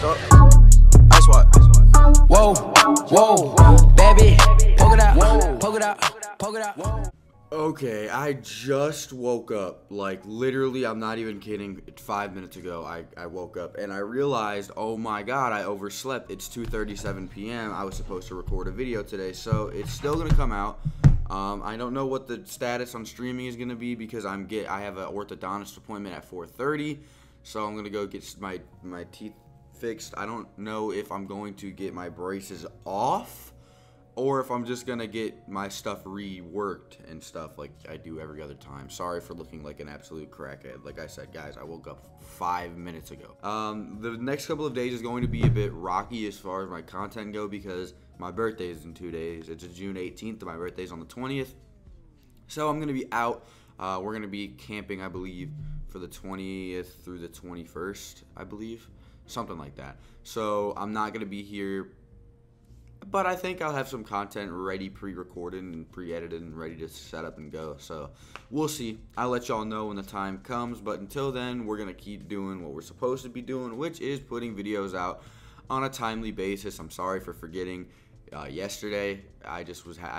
up. Ice what? Whoa, whoa, baby, poke it out, poke it out, poke it out. Okay, I just woke up, like literally, I'm not even kidding, 5 minutes ago I woke up and I realized, oh my god, I overslept. It's 2:37 p.m. I was supposed to record a video today, so it's still gonna come out. I don't know what the status on streaming is gonna be because I have an orthodontist appointment at 4:30, so I'm gonna go get my teeth fixed. I don't know if I'm going to get my braces off or if I'm just gonna get my stuff reworked and stuff like I do every other time. Sorry for looking like an absolute crackhead. Like I said, guys, I woke up 5 minutes ago. The next couple of days is going to be a bit rocky as far as my content go because my birthday is in 2 days. It's June 18th and my birthday's on the 20th. So I'm gonna be out. We're gonna be camping, I believe, for the 20th through the 21st, I believe. Something like that. So I'm not gonna be here, but I think I'll have some content ready, pre-recorded and pre-edited and ready to set up and go. So we'll see. I'll let y'all know when the time comes, but until then, we're gonna keep doing what we're supposed to be doing, which is putting videos out on a timely basis. I'm sorry for forgetting yesterday. I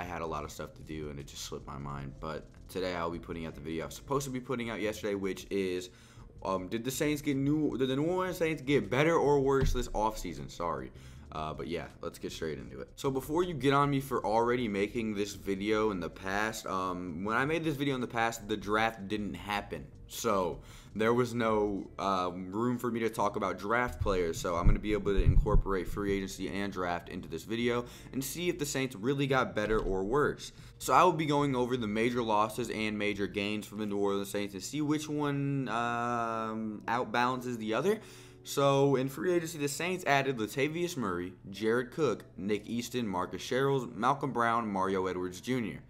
had a lot of stuff to do and it just slipped my mind, but today I'll be putting out the video I was supposed to be putting out yesterday, which is did the New Orleans Saints get better or worse this offseason? Sorry. But yeah, let's get straight into it. So before you get on me for already making this video in the past, when I made this video in the past, the draft didn't happen. So there was no room for me to talk about draft players. So I'm going to be able to incorporate free agency and draft into this video and see if the Saints really got better or worse. So I will be going over the major losses and major gains from the New Orleans Saints and see which one outbalances the other. So, in free agency, the Saints added Latavius Murray, Jared Cook, Nick Easton, Marcus Sherrills, Malcolm Brown, Mario Edwards Jr.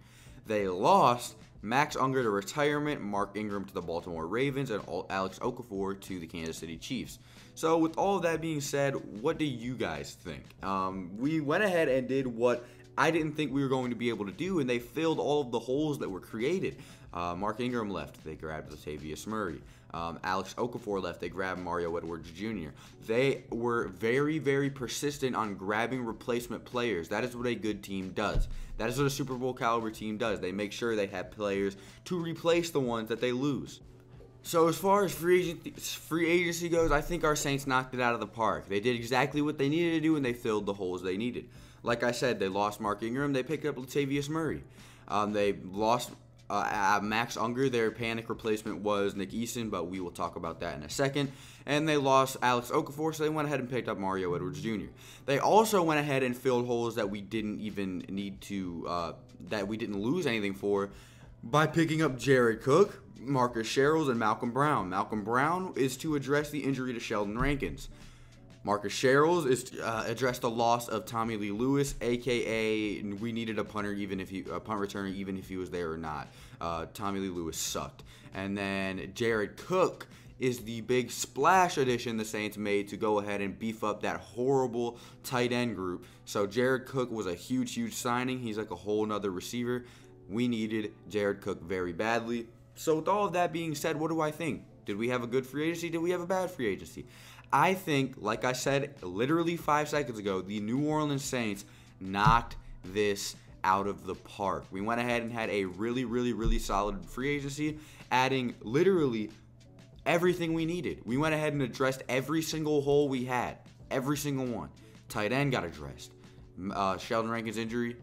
They lost Max Unger to retirement, Mark Ingram to the Baltimore Ravens, and Alex Okafor to the Kansas City Chiefs. So, with all of that being said, what do you guys think? We went ahead and did what I didn't think we were going to be able to do, and they filled all of the holes that were created. Mark Ingram left. They grabbed Latavius Murray. Alex Okafor left. They grabbed Mario Edwards Jr. They were very, very persistent on grabbing replacement players. That is what a good team does. That is what a Super Bowl caliber team does. They make sure they have players to replace the ones that they lose. So as far as free agency goes, I think our Saints knocked it out of the park. They did exactly what they needed to do, and they filled the holes they needed. Like I said, they lost Mark Ingram. They picked up Latavius Murray. They lost Max Unger. Their panic replacement was Nick Easton, but we will talk about that in a second. And they lost Alex Okafor, so they went ahead and picked up Mario Edwards Jr. They also went ahead and filled holes that we didn't even need to, that we didn't lose anything for, by picking up Jared Cook, Marcus Sherrills, and Malcolm Brown. Malcolm Brown is to address the injury to Sheldon Rankins. Marcus Sherrills is to address the loss of Tommy Lee Lewis, aka we needed a punt returner even if he was there or not. Tommy Lee Lewis sucked. And then Jared Cook is the big splash addition the Saints made to go ahead and beef up that horrible tight end group. So Jared Cook was a huge, huge signing. He's like a whole nother receiver. We needed Jared Cook very badly. So with all of that being said, what do I think? Did we have a good free agency? Did we have a bad free agency? I think, like I said literally 5 seconds ago, the New Orleans Saints knocked this out of the park. We went ahead and had a really, really, really solid free agency, adding literally everything we needed. We went ahead and addressed every single hole we had, every single one. Tight end got addressed. Sheldon Rankins' injury,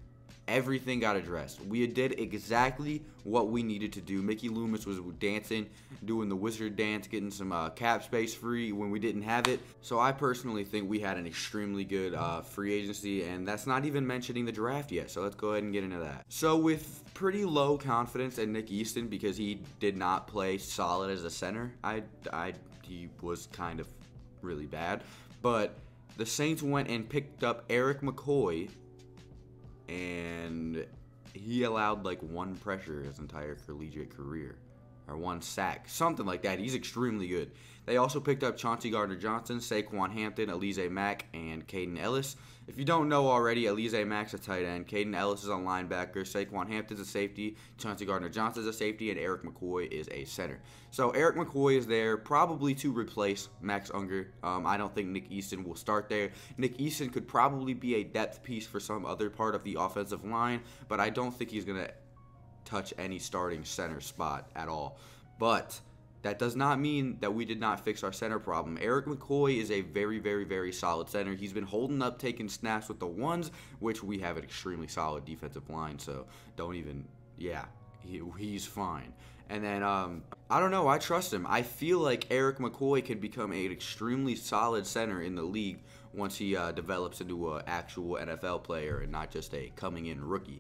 everything got addressed. We did exactly what we needed to do. Mickey Loomis was dancing, doing the wizard dance, getting some cap space free when we didn't have it. So I personally think we had an extremely good free agency, and that's not even mentioning the draft yet. So let's go ahead and get into that. So with pretty low confidence in Nick Easton because he did not play solid as a center, he was kind of really bad. But the Saints went and picked up Erik Mccoy, and he allowed like 1 pressure his entire collegiate career. or 1 sack, something like that. He's extremely good. They also picked up Chauncey Gardner-Johnson, Saquon Hampton, Elise Mack, and Caden Ellis. If you don't know already, Elise Mack's a tight end, Caden Ellis is a linebacker, Saquon Hampton's a safety, Chauncey Gardner-Johnson's a safety, and Erik Mccoy is a center. So Erik McCoy is there probably to replace Max Unger. I don't think Nick Easton will start there. Nick Easton could probably be a depth piece for some other part of the offensive line, but I don't think he's going to touch any starting center spot at all. But that does not mean that we did not fix our center problem. Erik Mccoy is a very, very, very solid center. He's been holding up, taking snaps with the ones, which we have an extremely solid defensive line. So don't even, he's fine. And then, I don't know, I trust him. I feel like Erik Mccoy can become an extremely solid center in the league once he develops into an actual NFL player and not just a coming-in rookie.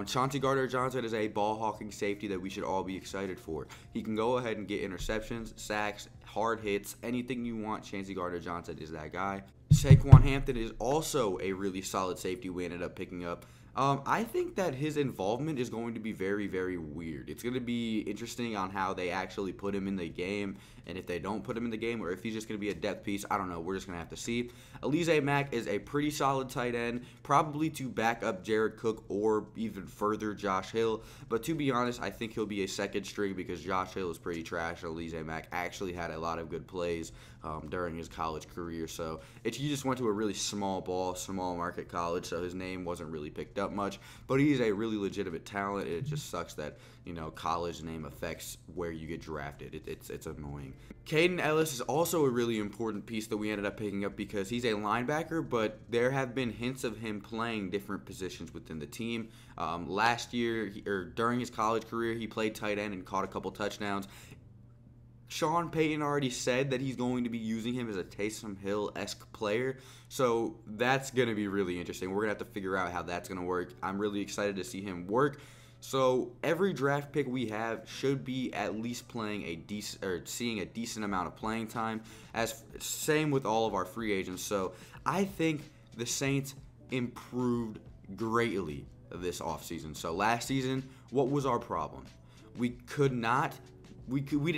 Chauncey Gardner-Johnson is a ball-hawking safety that we should all be excited for. He can go ahead and get interceptions, sacks, hard hits, anything you want. Chauncey Gardner-Johnson is that guy. Saquon Hampton is also a really solid safety we ended up picking up. I think that his involvement is going to be very, very weird. It's going to be interesting on how they actually put him in the game, and if they don't put him in the game, or if he's just going to be a depth piece, I don't know. We're just going to have to see. Elise Mack is a pretty solid tight end, probably to back up Jared Cook or even further Josh Hill. But to be honest, I think he'll be a second string because Josh Hill is pretty trash. Elise Mack actually had a lot of good plays during his college career. So he just went to a really small market college, so his name wasn't really picked up much. But he's a really legitimate talent. It just sucks that, college name affects where you get drafted. It's annoying. Caden Ellis is also a really important piece that we ended up picking up because he's a linebacker, but there have been hints of him playing different positions within the team. Last year, or during his college career, he played tight end and caught a couple touchdowns. Sean Payton already said that he's going to be using him as a Taysom Hill-esque player, so that's going to be really interesting. We're going to have to figure out how that's going to work. I'm really excited to see him work. So every draft pick we have should be at least playing a decent, or seeing a decent amount of playing time. Same with all of our free agents. So I think the Saints improved greatly this offseason. So last season, what was our problem? We didn't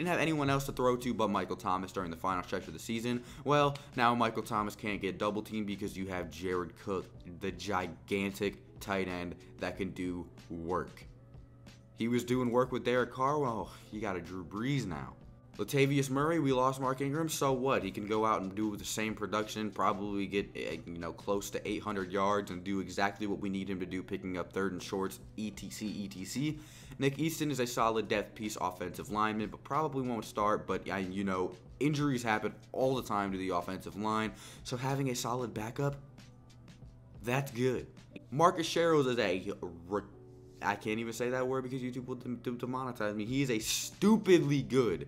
have anyone else to throw to but Michael Thomas during the final stretch of the season. Well, now Michael Thomas can't get double teamed because you have Jared Cook, the gigantic tight end that can do work. He was doing work with Derek Carr. Well, you got a Drew Brees now. Latavius Murray, we lost Mark Ingram, so what? He can go out and do the same production, probably get close to 800 yards and do exactly what we need him to do, picking up third and shorts, etc. Nick Easton is a solid depth piece offensive lineman, but probably won't start. But injuries happen all the time to the offensive line, so having a solid backup, that's good. Marcus Sherrills is I can't even say that word because YouTube will demonetize me. He is a stupidly good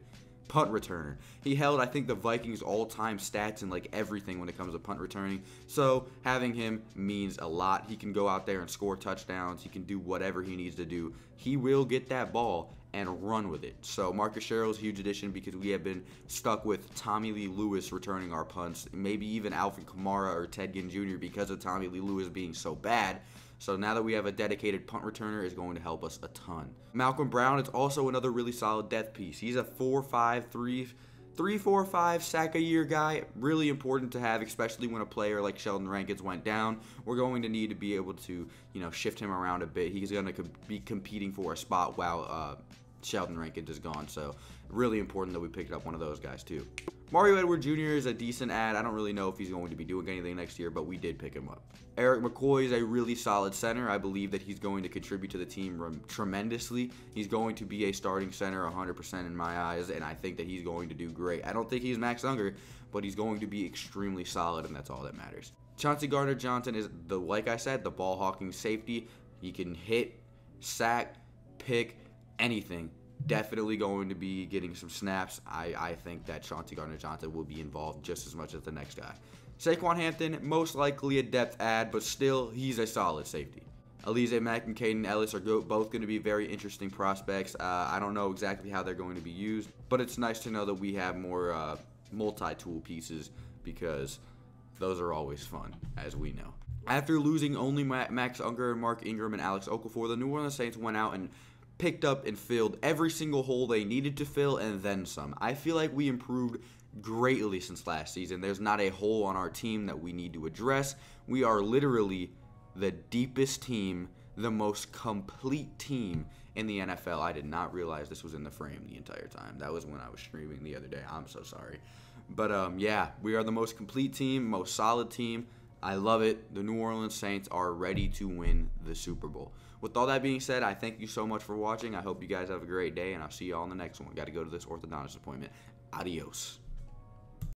punt returner. He held, I think, the Vikings all-time stats and everything when it comes to punt returning. So having him means a lot. He can go out there and score touchdowns. He can do whatever he needs to do. He will get that ball and run with it. So Marcus Sherrills, huge addition because we have been stuck with Tommy Lee Lewis returning our punts. Maybe even Alvin Kamara or Ted Ginn Jr. because of Tommy Lee Lewis being so bad. So now that we have a dedicated punt returner, is going to help us a ton. Malcolm Brown is also another really solid depth piece. He's a 3-4-5 sack a year guy. Really important to have, especially when a player like Sheldon Rankins went down. We're going to need to be able to, shift him around a bit. He's going to be competing for a spot while Sheldon Rankins is gone. So really important that we picked up one of those guys too. Mario Edwards Jr. is a decent add. I don't really know if he's going to be doing anything next year, but we did pick him up. Erik Mccoy is a really solid center. I believe that he's going to contribute to the team tremendously. He's going to be a starting center 100% in my eyes, and I think that he's going to do great. I don't think he's Max Unger, but he's going to be extremely solid, and that's all that matters. Chauncey Gardner-Johnson is, like I said, the ball-hawking safety. He can hit, sack, pick, anything. Definitely going to be getting some snaps. I think that Chauncey Gardner-Johnson will be involved just as much as the next guy. Saquon Hampton, most likely a depth add, but still, he's a solid safety. Elise Mack and Caden Ellis are both going to be very interesting prospects. I don't know exactly how they're going to be used, but it's nice to know that we have more multi-tool pieces because those are always fun, as we know. After losing only Max Unger, Mark Ingram, and Alex Okafor, the New Orleans Saints went out and picked up and filled every single hole they needed to fill and then some. I feel like we improved greatly since last season. There's not a hole on our team that we need to address. We are literally the deepest team, the most complete team in the NFL. I did not realize this was in the frame the entire time. That was when I was streaming the other day. I'm so sorry. But yeah, we are the most complete team, most solid team. I love it. The New Orleans Saints are ready to win the Super Bowl. With all that being said, I thank you so much for watching. I hope you guys have a great day, and I'll see you all in the next one. Got to go to this orthodontist appointment. Adios.